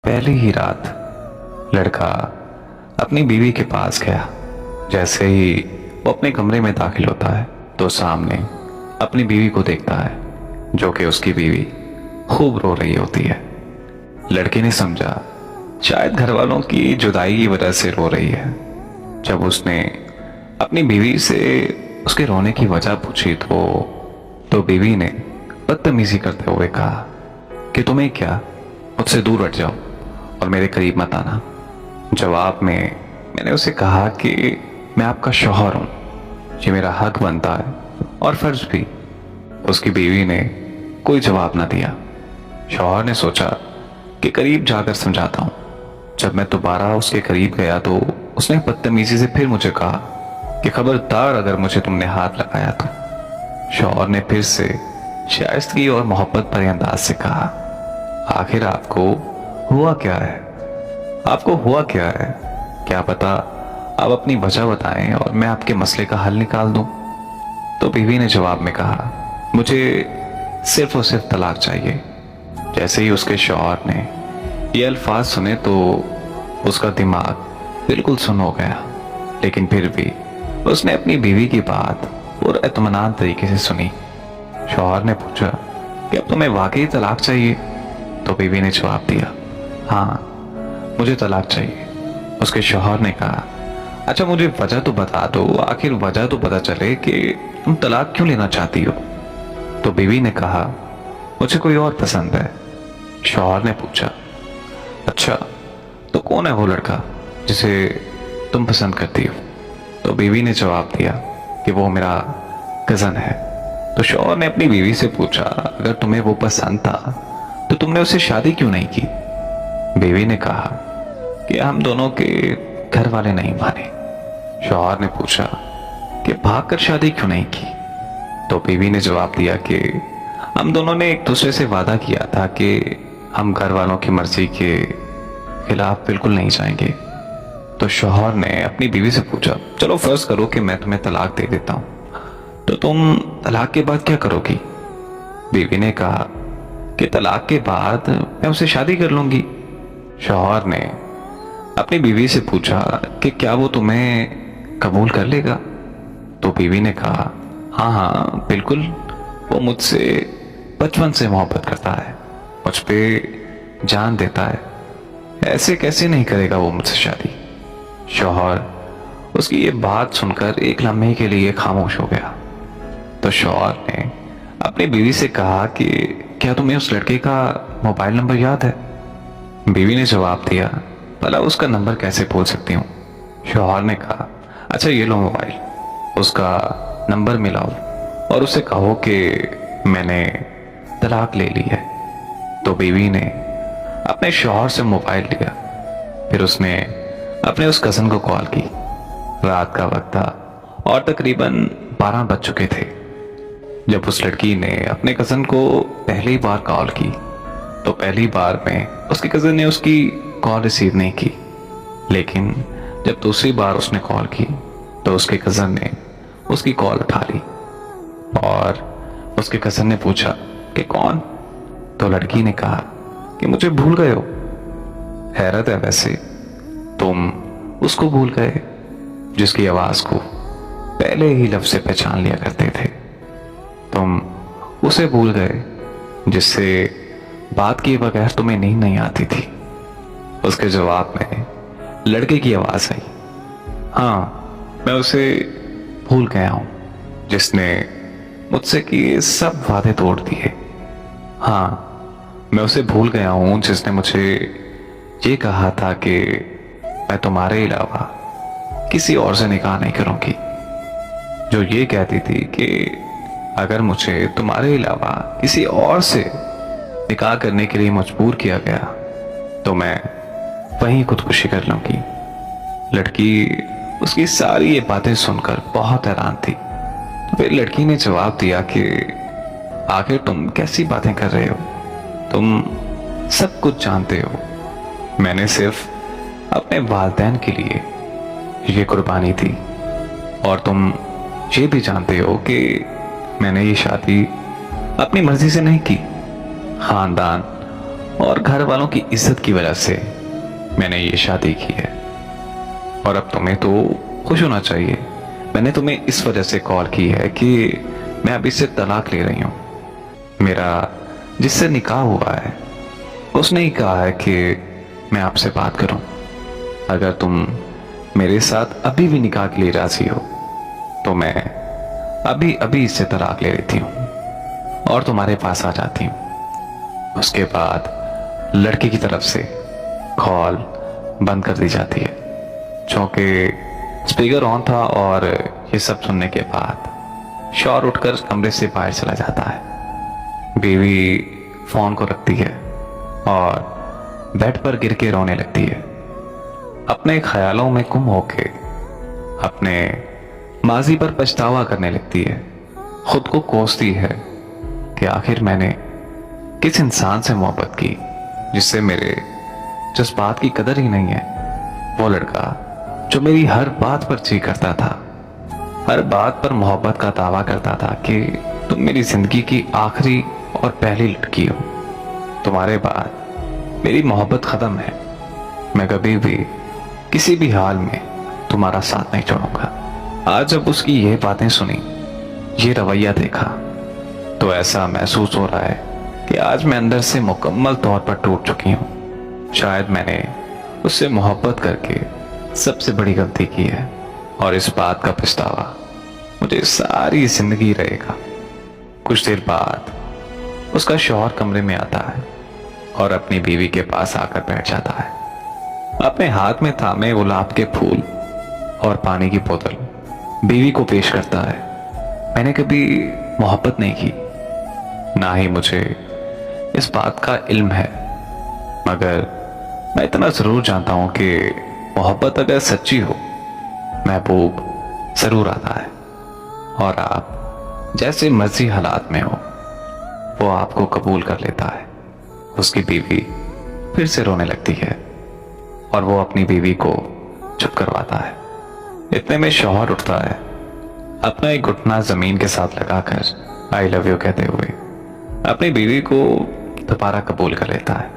पहली ही रात लड़का अपनी बीवी के पास गया। जैसे ही वो अपने कमरे में दाखिल होता है तो सामने अपनी बीवी को देखता है, जो कि उसकी बीवी खूब रो रही होती है। लड़के ने समझा शायद घर वालों की जुदाई की वजह से रो रही है। जब उसने अपनी बीवी से उसके रोने की वजह पूछी तो बीवी ने बदतमीजी करते हुए कहा कि तुम्हें क्या, मुझसे दूर हट जाओ और मेरे करीब मत आना। जवाब में मैंने उसे कहा कि मैं आपका शौहर हूं, ये मेरा हक बनता है और फर्ज भी। उसकी बीवी ने कोई जवाब ना दिया। शौहर ने सोचा कि करीब जाकर समझाता हूं। जब मैं दोबारा उसके करीब गया तो उसने बदतमीजी से फिर मुझे कहा कि खबरदार अगर मुझे तुमने हाथ लगाया तो। शौहर ने फिर से शाइस्तगी और मोहब्बत भरे अंदाज से कहा, आखिर आपको हुआ क्या है? आपको हुआ क्या है? क्या पता आप अपनी वजह बताएं और मैं आपके मसले का हल निकाल दूं। तो बीवी ने जवाब में कहा, मुझे सिर्फ और सिर्फ तलाक चाहिए। जैसे ही उसके शौहर ने ये अल्फाज सुने तो उसका दिमाग बिल्कुल सुन्न हो गया, लेकिन फिर भी उसने अपनी बीवी की बात और इत्मीनान तरीके से सुनी। शौहर ने पूछा कि अब तुम्हें वाकई तलाक चाहिए? तो बीवी ने जवाब दिया, हाँ मुझे तलाक चाहिए। उसके शौहर ने कहा, अच्छा मुझे वजह तो बता दो, आखिर वजह तो पता चले कि तुम तलाक क्यों लेना चाहती हो। तो बीवी ने कहा, मुझे कोई और पसंद है। शौहर ने पूछा, अच्छा तो कौन है वो लड़का जिसे तुम पसंद करती हो? तो बीवी ने जवाब दिया कि वो मेरा कजन है। तो शौहर ने अपनी बीवी से पूछा, अगर तुम्हें वो पसंद था तो तुमने उससे शादी क्यों नहीं की? बीवी ने कहा कि हम दोनों के घर वाले नहीं माने। शौहर ने पूछा कि भागकर शादी क्यों नहीं की? तो बीवी ने जवाब दिया कि हम दोनों ने एक दूसरे से वादा किया था कि हम घर वालों की मर्जी के खिलाफ बिल्कुल नहीं जाएंगे। तो शौहर ने अपनी बीवी से पूछा, चलो फर्ज करो कि मैं तुम्हें तलाक दे देता हूं, तो तुम तलाक के बाद क्या करोगी? बीवी ने कहा कि तलाक के बाद मैं उससे शादी कर लूंगी। शौहर ने अपनी बीवी से पूछा कि क्या वो तुम्हें कबूल कर लेगा? तो बीवी ने कहा, हाँ हाँ बिल्कुल, वो मुझसे बचपन से मोहब्बत करता है, मुझ पे जान देता है, ऐसे कैसे नहीं करेगा वो मुझसे शादी। शौहर उसकी ये बात सुनकर एक लम्हे के लिए खामोश हो गया। तो शौहर ने अपनी बीवी से कहा कि क्या तुम्हें उस लड़के का मोबाइल नंबर याद है? बीवी ने जवाब दिया, भला उसका नंबर कैसे भूल सकती हूँ। शौहर ने कहा, अच्छा ये लो मोबाइल, उसका नंबर मिलाओ और उसे कहो कि मैंने तलाक ले ली है। तो बीवी ने अपने शौहर से मोबाइल लिया, फिर उसने अपने उस कज़न को कॉल की। रात का वक्त था और तकरीबन 12 बज चुके थे। जब उस लड़की ने अपने कज़न को पहली बार कॉल की तो पहली बार में उसके कज़न ने उसकी कॉल रिसीव नहीं की, लेकिन जब दूसरी बार उसने कॉल की तो उसके कज़न ने उसकी कॉल उठा ली और उसके कज़न ने पूछा कि कौन? तो लड़की ने कहा कि मुझे भूल गए हो। हैरत है, वैसे तुम उसको भूल गए जिसकी आवाज को पहले ही लफ्ज़ से पहचान लिया करते थे। तुम उसे भूल गए जिससे बात किए बगैर तुम्हें नींद नहीं आती थी। उसके जवाब में लड़के की आवाज आई, हाँ मैं उसे भूल गया हूं जिसने मुझसे किए सब वादे तोड़ दिए। हाँ मैं उसे भूल गया हूं जिसने मुझे ये कहा था कि मैं तुम्हारे अलावा किसी और से निकाह नहीं करूंगी, जो ये कहती थी कि अगर मुझे तुम्हारे अलावा किसी और से निकाह करने के लिए मजबूर किया गया तो मैं वहीं खुदकुशी कर लूंगी। लड़की उसकी सारी ये बातें सुनकर बहुत हैरान थी। फिर लड़की ने जवाब दिया कि आखिर तुम कैसी बातें कर रहे हो? तुम सब कुछ जानते हो। मैंने सिर्फ अपने वालिदैन के लिए ये कुर्बानी दी और तुम ये भी जानते हो कि मैंने ये शादी अपनी मर्जी से नहीं की। खानदान और घर वालों की इज्जत की वजह से मैंने ये शादी की है। और अब तुम्हें तो खुश होना चाहिए। मैंने तुम्हें इस वजह से कॉल की है कि मैं अभी से तलाक ले रही हूँ। मेरा जिससे निकाह हुआ है उसने ही कहा है कि मैं आपसे बात करूं। अगर तुम मेरे साथ अभी भी निकाह के लिए राजी हो तो मैं अभी अभी इससे तलाक ले लेती हूँ और तुम्हारे पास आ जाती हूँ। उसके बाद लड़की की तरफ से कॉल बंद कर दी जाती है, क्योंकि स्पीकर ऑन था। और ये सब सुनने के बाद शौहर उठकर कमरे से बाहर चला जाता है। बीवी फोन को रखती है और बेड पर गिर के रोने लगती है। अपने ख्यालों में गुम होके अपने माजी पर पछतावा करने लगती है। खुद को कोसती है कि आखिर मैंने किस इंसान से मोहब्बत की जिससे मेरे जज्बात की कदर ही नहीं है। वो लड़का जो मेरी हर बात पर जी करता था, हर बात पर मोहब्बत का दावा करता था कि तुम मेरी जिंदगी की आखिरी और पहली लड़की हो, तुम्हारे बाद मेरी मोहब्बत खत्म है, मैं कभी भी किसी भी हाल में तुम्हारा साथ नहीं छोड़ूंगा। आज जब उसकी ये बातें सुनी, ये रवैया देखा, तो ऐसा महसूस हो रहा है कि आज मैं अंदर से मुकम्मल तौर पर टूट चुकी हूँ। शायद मैंने उससे मोहब्बत करके सबसे बड़ी गलती की है और इस बात का पछतावा मुझे सारी जिंदगी रहेगा। कुछ देर बाद उसका शौहर कमरे में आता है और अपनी बीवी के पास आकर बैठ जाता है। अपने हाथ में थामे गुलाब के फूल और पानी की बोतल बीवी को पेश करता है। मैंने कभी मोहब्बत नहीं की, ना ही मुझे इस बात का इल्म है, मगर मैं इतना जरूर जानता हूं कि मोहब्बत अगर सच्ची हो, महबूब जरूर आता है और आप जैसे मर्जी हालात में हो वो आपको कबूल कर लेता है। उसकी बीवी फिर से रोने लगती है और वो अपनी बीवी को चुप करवाता है। इतने में शौहर उठता है, अपना एक घुटना जमीन के साथ लगाकर आई लव यू कहते हुए अपनी बीवी को दोबारा कबूल कर लेता है।